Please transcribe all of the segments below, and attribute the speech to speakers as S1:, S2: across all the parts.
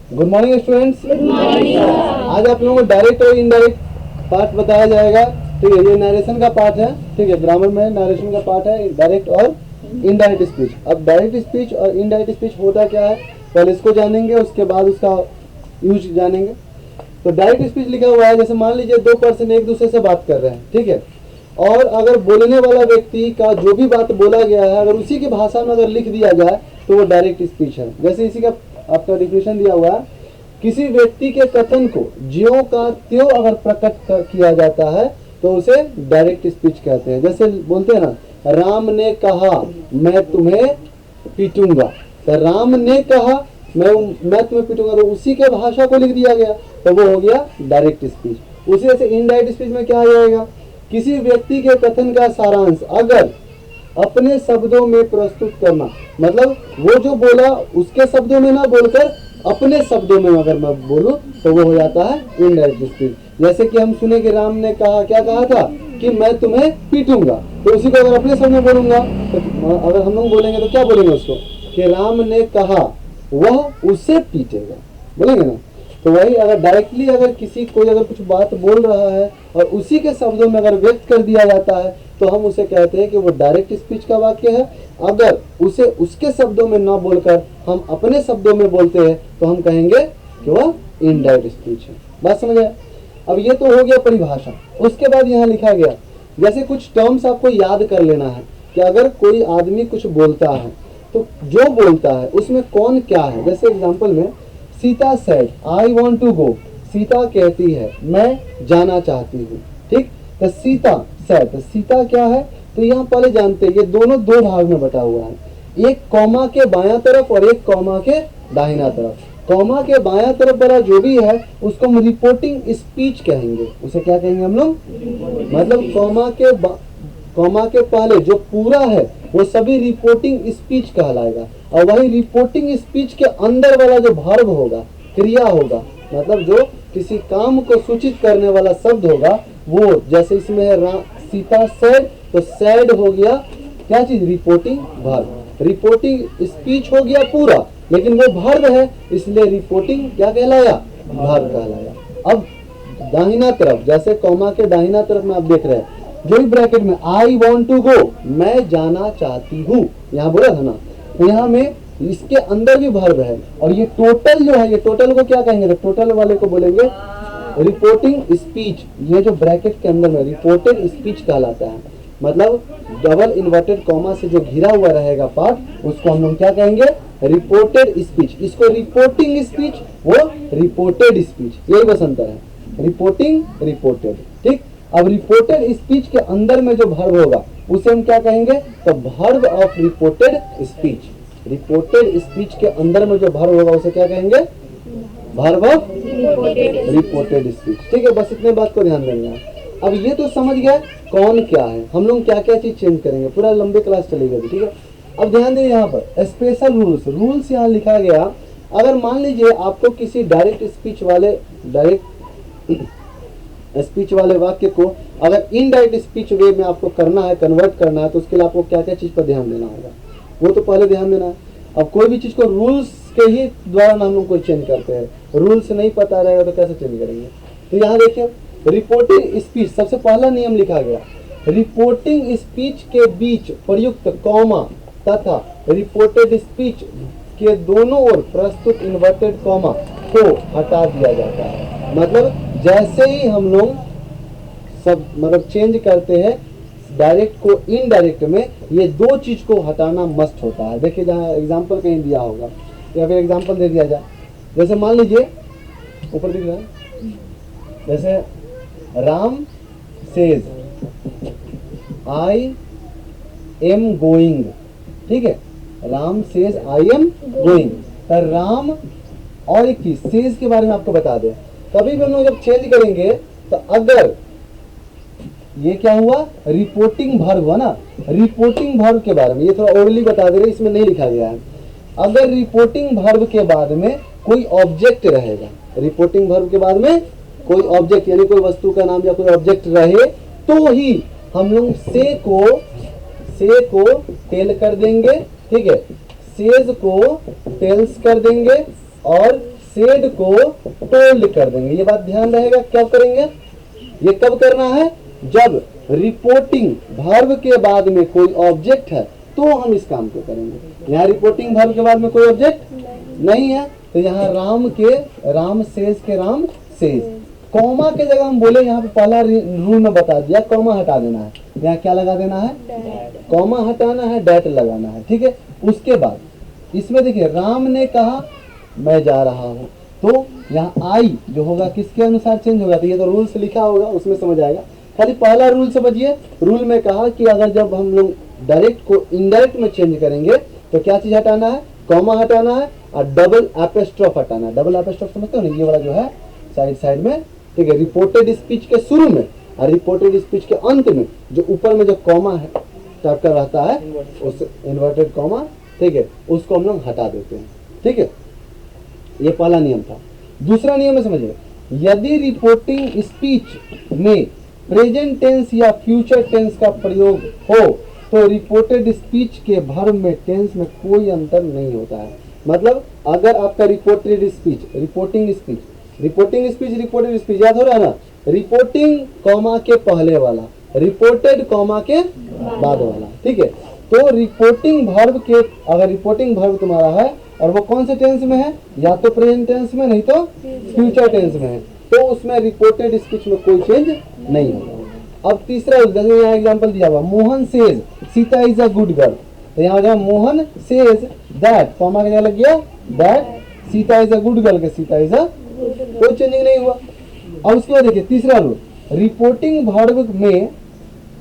S1: Good morning students.
S2: Good morning.
S1: आज आप लोगों को डायरेक्ट और इनडायरेक्ट पार्ट बताया जाएगा। ठीक है, ये नरेशन का पार्ट है। ठीक है, ग्रामर में नरेशन का पार्ट है, डायरेक्ट और इनडायरेक्ट स्पीच। अब डायरेक्ट स्पीच और इनडायरेक्ट स्पीच होता क्या है, पहले इसको जानेंगे, उसके बाद उसका यूज जानेंगे। तो डायरेक्ट स्पीच लिखा हुआ है, जैसे मान लीजिए दो पर्सन एक दूसरे से बात कर रहे हैं, ठीक है, और अगर बोलने वाला व्यक्ति का जो भी बात बोला गया है अगर उसी की भाषा में अगर लिख दिया जाए तो वो डायरेक्ट स्पीच है। जैसे इसी का आपका डिफिनेशन दिया हुआ है, किसी व्यक्ति के कथन को ज्यों का त्यों अगर किया जाता है तो उसे डायरेक्ट स्पीच कहते हैं। जैसे बोलते हैं ना, राम ने कहा मैं तुम्हें पीटूंगा, तो राम ने कहा मैं तुम्हें पीटूंगा, तो उसी के भाषा को लिख दिया गया तो वो हो गया डायरेक्ट स्पीच। उसी से इनडायरेक्ट स्पीच में क्या आ जाएगा, किसी व्यक्ति के कथन का सारांश अगर अपने शब्दों में प्रस्तुत करना, मतलब वो जो बोला उसके शब्दों में ना बोलकर अपने शब्दों में अगर मैं बोलूं तो वो हो जाता है इनडायरेक्ट स्पीच। जैसे कि हम सुने कि राम ने कहा, क्या कहा था कि मैं तुम्हें पीटूंगा, तो उसी को अगर अपने शब्द में बोलूंगा तो अगर हम लोग बोलेंगे तो क्या बोलेंगे उसको, कि राम ने कहा वह उसे पीटेगा, बोलेंगे ना। तो वही अगर डायरेक्टली अगर किसी कोई अगर कुछ बात बोल रहा है और उसी के शब्दों में अगर व्यक्त कर दिया जाता है तो हम उसे कहते हैं कि वो डायरेक्ट स्पीच का वाक्य है। अगर उसे उसके शब्दों में ना बोलकर हम अपने शब्दों में बोलते हैं तो हम कहेंगे कि वह इनडायरेक्ट स्पीच है। बात समझ आए। अब ये तो हो गया परिभाषा। उसके बाद यहाँ लिखा गया, जैसे कुछ टर्म्स आपको याद कर लेना है कि अगर कोई आदमी कुछ बोलता है तो जो बोलता है उसमें कौन क्या है। जैसे एग्जाम्पल में Sita said I want to go, Sita कहती है मैं जाना चाहती हूँ, ठीक। तो सीता सेड, तो सीता क्या है, तो यहाँ पहले जानते हैं ये दोनों दो भाग में बटा हुआ है, एक कॉमा के बायां तरफ और एक कॉमा के दाहिना तरफ। कॉमा के बायां तरफ वाला जो भी है उसको हम रिपोर्टिंग स्पीच कहेंगे। उसे क्या कहेंगे हम लोग, मतलब कॉमा के पहले जो पूरा है वो सभी रिपोर्टिंग स्पीच कहलाएगा, और वही रिपोर्टिंग स्पीच के अंदर वाला जो वर्ब होगा, क्रिया होगा, मतलब जो किसी काम को सूचित करने वाला शब्द होगा वो, जैसे इसमें है सीता सैड, तो सैड हो गया क्या चीज, रिपोर्टिंग वर्ब। रिपोर्टिंग स्पीच हो गया पूरा, लेकिन वो वर्ब है इसलिए रिपोर्टिंग क्या कहलाया, वर्ब कहलाया। अब दाहिना तरफ, जैसे कॉमा के दाहिना तरफ में आप देख रहे हैं जो भी ब्रैकेट में आई वॉन्ट टू गो, मैं जाना चाहती हूँ, यहाँ बोला था ना, तो यहाँ में इसके अंदर भी वर्ब है। और ये टोटल जो है, ये टोटल को क्या कहेंगे, तो टोटल वाले को बोलेंगे रिपोर्टिंग स्पीच। ये जो ब्रैकेट के अंदर में रिपोर्टेड स्पीच कहलाता है, मतलब डबल इन्वर्टेड कॉमा से जो घिरा हुआ रहेगा पार्ट उसको हम लोग क्या कहेंगे, रिपोर्टेड स्पीच। इसको रिपोर्टिंग स्पीच, वो रिपोर्टेड स्पीच, यही बस अंतर है, रिपोर्टिंग रिपोर्टेड, ठीक। अब रिपोर्टेड स्पीच के अंदर में जो वर्ब होगा उसे हम क्या कहेंगे, तो verb of reported speech. Reported speech के अंदर में जो वर्ब होगा उसे क्या कहेंगे, वर्ब ऑफ रिपोर्टेड स्पीच, ठीक है। बस इतने बात को ध्यान देना है। अब ये तो समझ गया कौन क्या है, हम लोग क्या क्या चीज चेंज करेंगे, पूरा लंबे क्लास चलेगा, ठीक है। अब ध्यान दें यहाँ पर स्पेशल रूल्स यहाँ लिखा गया। अगर मान लीजिए आपको किसी डायरेक्ट स्पीच वाले वाक्य को अगर इनडायरेक्ट स्पीच वे में आपको करना है, कन्वर्ट करना है, तो उसके लिए आपको क्या क्या चीज पर ध्यान देना होगा, वो तो पहले ध्यान देना है। अब कोई भी चीज को रूल्स के ही द्वारा हम लोग को चेंज करते हैं, रूल्स नहीं पता रहेगा तो कैसे चेंज करेंगे। तो यहाँ देखिए रिपोर्टिंग स्पीच, सबसे पहला नियम लिखा गया, रिपोर्टिंग स्पीच के बीच प्रयुक्त कॉमा तथा रिपोर्टेड स्पीच के दोनों ओर प्रस्तुत इन्वर्टेड कॉमा को हटा दिया जाता है। मतलब जैसे ही हम लोग सब मतलब चेंज करते हैं डायरेक्ट को इनडायरेक्ट में, ये दो चीज को हटाना मस्ट होता है। देखिए जहाँ एग्जाम्पल कहीं दिया होगा या फिर एग्जाम्पल दे दिया जाए, जैसे मान लीजिए ऊपर दिख रहा है, जैसे Ram says I am going, ठीक है, Ram says I am going. तो राम और एक चीज सेज के बारे में आपको बता दें, कभी भी हम लोग जब चेंज करेंगे तो अगर ये क्या हुआ, रिपोर्टिंग वर्ब हुआ ना, रिपोर्टिंग वर्ब के बारे में ये थोड़ा ओरली बता दे रहे, इसमें नहीं लिखा गया है। अगर रिपोर्टिंग वर्ब के बाद में कोई ऑब्जेक्ट रहेगा, रिपोर्टिंग वर्ब के बाद में कोई ऑब्जेक्ट यानी कोई वस्तु का नाम या कोई ऑब्जेक्ट रहे तो ही हम लोग से को टेल कर देंगे, ठीक है, सेज को टेल्स कर देंगे और सेड को टोल्ड कर देंगे। ये बात ध्यान रहेगा, कब करेंगे, ये कब करना है, जब रिपोर्टिंग वर्ब के बाद में कोई ऑब्जेक्ट है तो हम इस काम को करेंगे। यहाँ रिपोर्टिंग वर्ब के बाद में कोई ऑब्जेक्ट नहीं है, तो यहाँ राम सेज के राम सेज, कॉमा के जगह हम बोले, यहाँ पे पहला रूल में बता दिया, कॉमा हटा देना है, यहाँ क्या लगा देना है, कॉमा हटाना है, डैट लगाना है, ठीक है। उसके बाद इसमें देखिए राम ने कहा मैं जा रहा हूँ, तो यहाँ आई जो होगा किसके अनुसार चेंज होगा, तो ये तो रूल्स लिखा होगा उसमें समझ आएगा। खाली पहला रूल समझिए, रूल में कहा कि अगर जब हम लोग डायरेक्ट को इनडायरेक्ट में चेंज करेंगे तो क्या चीज हटाना है, कॉमा हटाना है और डबल एपोस्ट्रोफ हटाना है। डबल एपोस्ट्रोफ समझते हो ना, ये वाला जो है साइड में, ठीक है। रिपोर्टेड स्पीच के शुरू में और रिपोर्टेड स्पीच के अंत में जो ऊपर में जो कॉमा है टाइप का रहता है, उस इन्वर्टेड कॉमा, ठीक है, उसको हम लोग हटा देते हैं, ठीक है। ये पहला नियम था। दूसरा नियम में समझिए, यदि रिपोर्टिंग स्पीच में प्रेजेंट टेंस या फ्यूचर टेंस का प्रयोग हो तो रिपोर्टेड स्पीच के वर्ब में टेंस में कोई अंतर नहीं होता है। मतलब अगर आपका रिपोर्टेड स्पीच, रिपोर्टिंग स्पीच याद हो रहा है ना, रिपोर्टिंग कॉमा के पहले वाला, रिपोर्टेड कॉमा के बाद वाला, ठीक है। तो रिपोर्टिंग वर्ब के, अगर रिपोर्टिंग वर्ब तुम्हारा है और वो कौन से टेंस में है, या तो प्रेजेंट टेंस में नहीं तो फ्यूचर टेंस में है, तो उसमें रिपोर्टेड स्पीच में कोई चेंज नहीं होगा। अब तीसरा, जैसे यहाँ एग्जांपल दिया हुआ, Mohan says Sita is a good girl, तो यहाँ जहाँ मोहन सेज दैट, कॉमा के जगह लग गया that Sita is a good girl के सीता इज अ, कोई चेंजिंग नहीं हुआ। अब उसके बाद देखिए तीसरा रूल, रिपोर्टिंग वर्ब में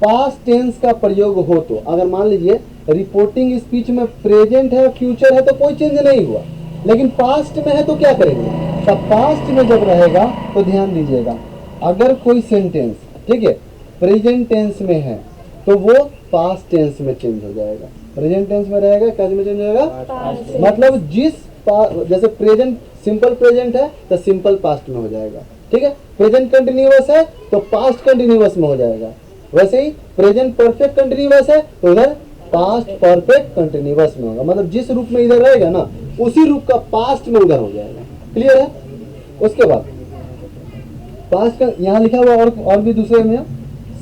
S1: पास्ट टेंस का प्रयोग हो तो, अगर मान लीजिए रिपोर्टिंग स्पीच में प्रेजेंट है फ्यूचर है तो कोई चेंज नहीं हुआ, लेकिन पास्ट में है तो क्या करेंगे, तब पास्ट में जब रहेगा तो ध्यान दीजिएगा, अगर कोई सेंटेंस, ठीक है, प्रेजेंट टेंस में है तो वो पास्ट टेंस में चेंज हो जाएगा। प्रेजेंट टेंस में रहेगा, क्या में चेंज हो जाएगा, मतलब जैसे प्रेजेंट सिंपल प्रेजेंट है तो सिंपल पास्ट में हो जाएगा, ठीक है। प्रेजेंट कंटिन्यूअस है तो पास्ट कंटिन्यूअस में हो जाएगा, वैसे ही प्रेजेंट परफेक्ट कंटिन्यूअस है तो उधर पास्ट परफेक्ट कंटिन्यूअस में होगा। मतलब जिस रूप में इधर रहेगा ना, उसी रूप का पास्ट में उधर हो जाएगा। क्लियर है। उसके बाद पास्ट का यहाँ लिखा हुआ और भी दूसरे में,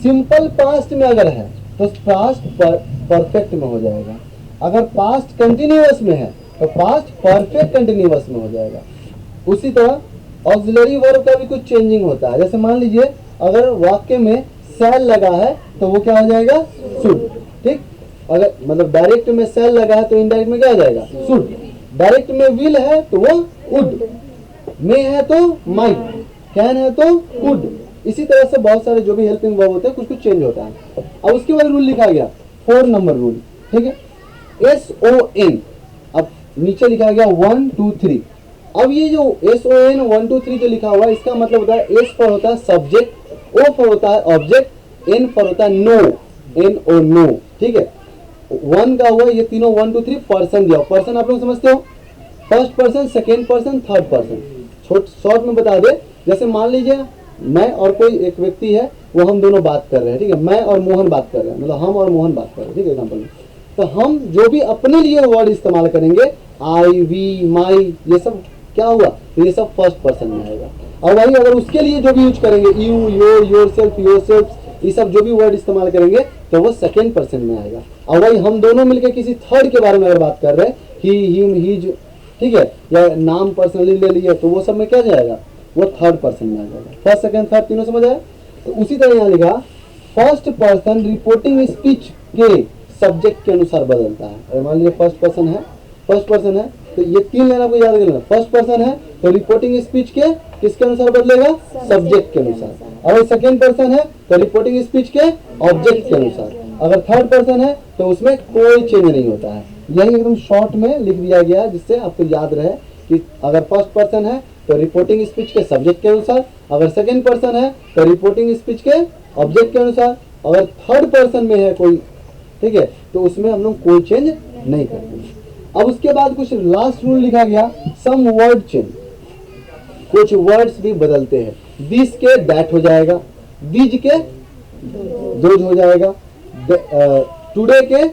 S1: सिंपल पास्ट में अगर है तो पास्ट परफेक्ट में हो जाएगा, अगर पास्ट कंटिन्यूअस में है तो पास्ट परफेक्ट कंटिन्यूअस में हो जाएगा। उसी तरह ऑक्सिलरी वर्ब का भी कुछ चेंजिंग होता है, जैसे मान लीजिए अगर वाक्य में सेल लगा है तो वो क्या हो जाएगा, शुड, ठीक। अगर मतलब डायरेक्ट में सेल लगा है तो इनडायरेक्ट में क्या हो जाएगा, शुड। डायरेक्ट में विल है तो वो वुड, में है तो माइट, कैन है तो कुड। इसी तरह से बहुत सारे जो भी हेल्पिंग वर्ब होते हैं कुछ कुछ चेंज होता है। अब उसके बाद रूल लिखा गया 4 नंबर रूल, ठीक है, SON। अब नीचे लिखा गया 1 2 3। अब ये जो SON 1 2 3 जो लिखा हुआ है, इसका मतलब होता है S पर होता है सब्जेक्ट, O पर होता है ऑब्जेक्ट, N पर होता है नो, NO नो, ठीक है। 1 का हुआ, ये तीनों 1 2 3 पर्सन दिया। पर्सन आप लोग समझते हो, first person, second person, third person. Short में बता दे, जैसे मान लीजिए मैं और कोई एक व्यक्ति है, वो हम दोनों बात कर रहे हैं, ठीक है, मैं और मोहन बात कर रहे हैं, मतलब हम और मोहन बात कर रहे हैं, ठीक है, एग्जाम्पल में। तो हम जो भी अपने लिए वर्ड इस्तेमाल करेंगे, आई, वी, माई, ये सब क्या हुआ, तो ये सब फर्स्ट पर्सन में आएगा। और वही अगर उसके लिए जो भी यूज करेंगे, यू, योर, योरसेल्फ, ये सब जो भी वर्ड इस्तेमाल करेंगे तो वो सेकेंड पर्सन में आएगा। और वही हम दोनों मिलकर किसी थर्ड के बारे में अगर बात कर रहे हैं, ही, हिम, हीज, ठीक है, या नाम पर्सनली ले लिए, तो वो सब में क्या जाएगा, वो थर्ड पर्सन में आ जाएगा। फर्स्ट सेकंड थर्ड तीनों समझ आए। तो उसी तरह यहाँ लिखा फर्स्ट पर्सन रिपोर्टिंग स्पीच के सब्जेक्ट के अनुसार बदलता है। अगर मान लीजिए फर्स्ट पर्सन है तो ये 3 लाइन आपको याद कर लेना। फर्स्ट पर्सन है तो रिपोर्टिंग स्पीच के किसके अनुसार बदलेगा, सब्जेक्ट के अनुसार। अगर सेकंड पर्सन है तो रिपोर्टिंग स्पीच के ऑब्जेक्ट के अनुसार। अगर थर्ड पर्सन है तो उसमें कोई चेंज नहीं होता है। यही एकदम शॉर्ट में लिख दिया गया है, जिससे आपको याद रहे कि अगर फर्स्ट पर्सन है तो रिपोर्टिंग स्पीच के सब्जेक्ट के अनुसार, अगर सेकंड पर्सन है तो रिपोर्टिंग स्पीच के ऑब्जेक्ट के अनुसार, अगर थर्ड पर्सन में है कोई, ठीक है, तो उसमें हम लोग कोई चेंज नहीं करते। अब उसके बाद कुछ लास्ट रूल लिखा गया, सम वर्ड चेंज, कुछ वर्ड्स भी बदलते हैं। दिस के दैट हो जाएगा, दीज के दोज हो जाएगा, टुडे के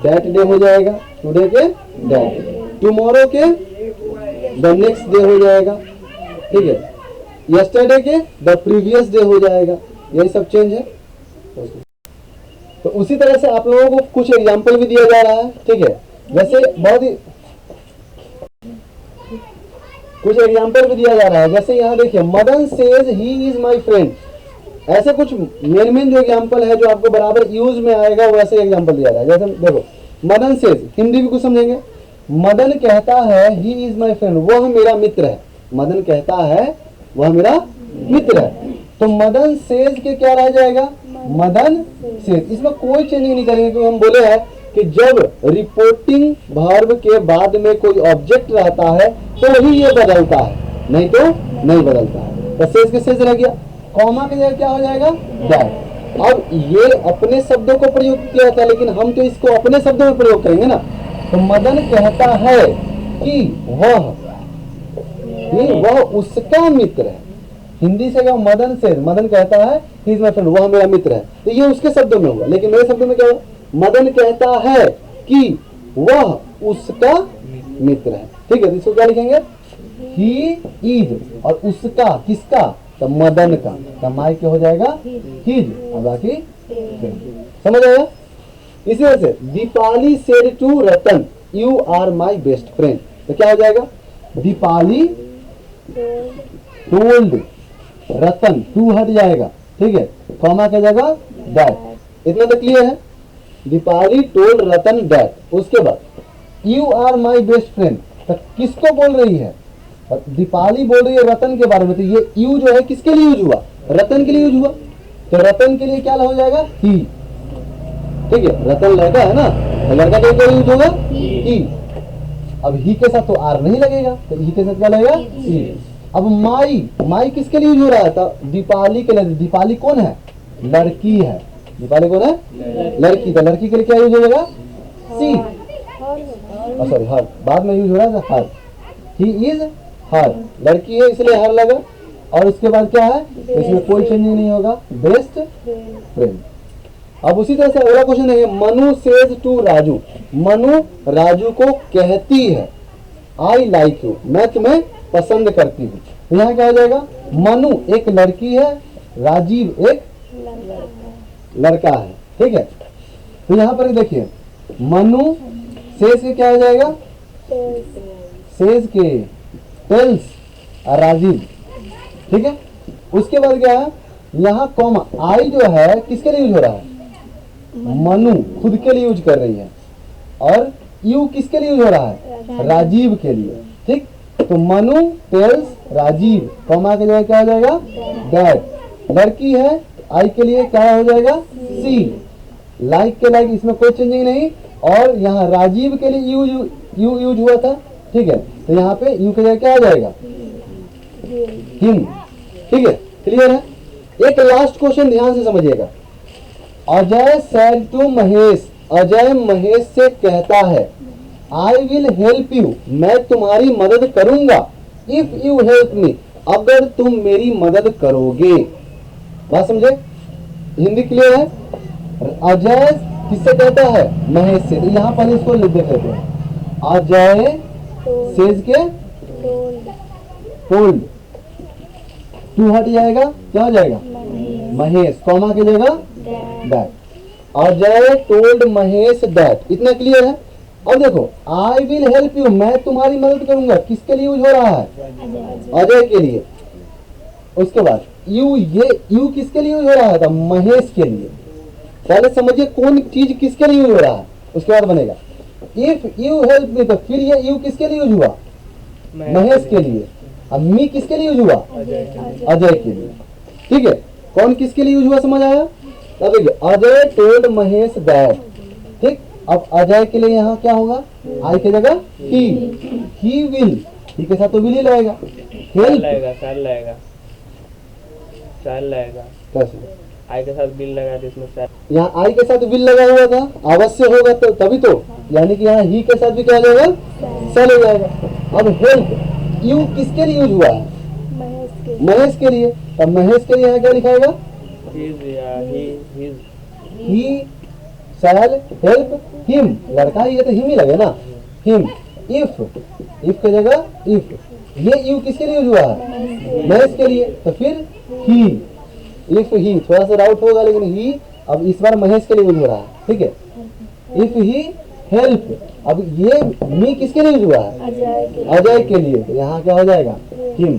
S1: दैट डे हो जाएगा, टुडे के दैट, टुमारो के द नेक्स्ट डे हो जाएगा, ठीक है। यस्टरडे के द प्रीवियस डे हो जाएगा, यही सब चेंज है। तो उसी तरह से आप लोगों को कुछ एग्जाम्पल भी दिया जा रहा है, ठीक है। वैसे बहुत ही कुछ एग्जाम्पल भी दिया जा रहा है, जैसे यहाँ देखिए, Madan says he is my friend. ऐसे कुछ मेन जो एग्जाम्पल है जो आपको बराबर यूज में आएगा, वैसे एग्जाम्पल दिया रहा है। जैसे देखो, मदन सेज, हिंदी भी कुछ समझेंगे। मदन कहता है ही इज माई फ्रेंड, वह मेरा मित्र है। मदन कहता है वह मेरा मित्र है। तो मदन सेज के क्या रह जाएगा, मदन सेज। इसमें कोई चेंजिंग नहीं करेंगे, क्योंकि हम बोले हैं कि जब रिपोर्टिंग वर्ब के बाद में कोई ऑब्जेक्ट रहता है तो वही ये बदलता है, नहीं तो नहीं बदलता है। तो सेज के सेज रह गया, कॉमा के जगह क्या हो जाएगा, दैट। अब ये अपने शब्दों को प्रयोग किया था, लेकिन हम तो इसको अपने शब्दों में प्रयोग करेंगे ना। तो मदन कहता है कि वह उसका मित्र है। हिंदी से क्या, मदन से, मदन कहता है ही इज माय फ्रेंड, वह मेरा मित्र है। तो ये उसके शब्दों में होगा, लेकिन मेरे शब्दों में क्या होगा, मदन कहता है कि वह उसका मित्र है, ठीक है। इसको क्या लिखेंगे, ही इज, और उसका किसका, तो मदन का, तो माई क्या हो जाएगा, हिज, और बाकी समझ आया। इसी वजह से Deepali said to Ratan you are my best friend, तो क्या हो जाएगा, दीपाली टोल्ड रतन, टू हट जाएगा, ठीक है, कॉमा क्या जाएगा, दैट। इतना तो क्लियर है। Deepali told Ratan that. उसके बाद you are my best friend, तो किसको बोल रही है, दीपाली बोल रही है रतन के बारे में। तो ये यू जो है किसके लिए यूज हुआ, रतन के लिए यूज हुआ। तो रतन के लिए क्या हो जाएगा, ही, ठीक है। रतन लड़का है ना, तो लड़का के लिए क्या यूज होगा, ही। अब ही के साथ तो आर नहीं लगेगा, तो ही के साथ क्या लगेगा, ही। अब माई, माई किसके लिए यूज हो रहा है, तो दीपाली के लिए। दीपाली कौन है, लड़की है। दीपाली कौन है, लड़की। तो लड़की के लिए क्या यूज हो जाएगा, सी, सॉरी हर, बाद में यूज हो रहा है हर। ही इज हर, लड़की है इसलिए हर लगा। और उसके बाद क्या है, इसमें कोई चेंजिंग नहीं होगा, बेस्ट फ्रेंड। अब उसी तरह से अगला क्वेश्चन है, मनु सेज टू राजू, मनु राजू को कहती है आई लाइक यू, मैं तुम्हें पसंद करती हूँ। तो यहाँ क्या हो जाएगा, मनु एक लड़की है, राजीव एक लड़का है, ठीक है। तो यहाँ पर देखिए, मनु सेज के क्या हो जाएगा, सेज के टेल्स और राजीव, ठीक है। उसके बाद क्या है, यहाँ कॉमा, आई जो है किसके लिए यूज हो रहा है, मनु खुद के लिए यूज कर रही है, और यू किसके लिए यूज हो रहा है, राजीव के लिए, ठीक। तो मनु टेल्स राजीव, कॉमा के जगह क्या हो जाएगा, दैट। लड़की है, आई के लिए क्या हो जाएगा, सी। लाइक के लाइक, इसमें कोई चेंजिंग नहीं। और यहाँ राजीव के लिए यू यूज हुआ था, ठीक है। तो यहाँ पे यू के जगह क्या हो जाएगा, हिम, ठीक है। क्लियर है। एक लास्ट क्वेश्चन ध्यान से समझिएगा। अजय सेड टू महेश, अजय महेश से कहता है आई विल हेल्प यू, मैं तुम्हारी मदद करूंगा, इफ यू हेल्प मी, अगर तुम मेरी मदद करोगे। बात समझे, हिंदी क्लियर है। अजय किससे कहता है, महेश से। तो यहाँ पर इसको लिख देते हैं, अजय सेज के टोल्ड, टू हट जाएगा, क्या हो जाएगा, महेश, कॉमा की जगह that. Ajay told Mahesh that. इतना क्लियर है। अब देखो, आई विल हेल्प यू, मैं तुम्हारी मदद करूंगा, किसके लिए यूज हो रहा है, अजय के लिए। उसके बाद यू, ये यू किसके लिए यूज हो रहा है, महेश के लिए। पहले समझिए कौन चीज किसके लिए यूज हो रहा है, उसके बाद बनेगा इफ यू हेल्प मी। तो फिर ये यू किसके लिए यूज हुआ, महेश के लिए। अब मी किसके लिए यूज हुआ, अजय के लिए, ठीक है। कौन किसके लिए यूज हुआ, समझ आया। अब देखिए, अजय टोल्ड महेश दैट, ठीक। अब अजय के लिए यहाँ क्या होगा, आई की जगह ही विल, ही के साथ तो विल ही लगेगा, हेल्प कैसे,
S2: आई के साथ बिल लगा दे, इसमें
S1: यहाँ आई के साथ विल लगा हुआ था, अवश्य होगा तो तभी तो, यानी कि यहाँ ही के साथ भी क्या हो जाएगा, सेल हो जाएगा। अब हेल्प, यू किसके लिए यूज हुआ है, महेश के लिए। अब महेश के लिए यहाँ क्या लिखाएगा, ही शैल हेल्प हिम, लड़का ही है तो हिम ही लगे ना, हिम। इफ इफ की जगह इफ, ये यू किसके लिए यूज हुआ है, महेश के लिए, तो फिर ही, इफ ही, थोड़ा सा डाउट होगा लेकिन ही अब इस बार महेश के लिए यूज हो रहा है, ठीक है। इफ ही हेल्प, अब ये मी किसके लिए यूज हुआ है, अजय के लिए, तो यहाँ क्या हो जाएगा, हिम।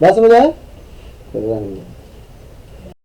S1: बात समझ आया?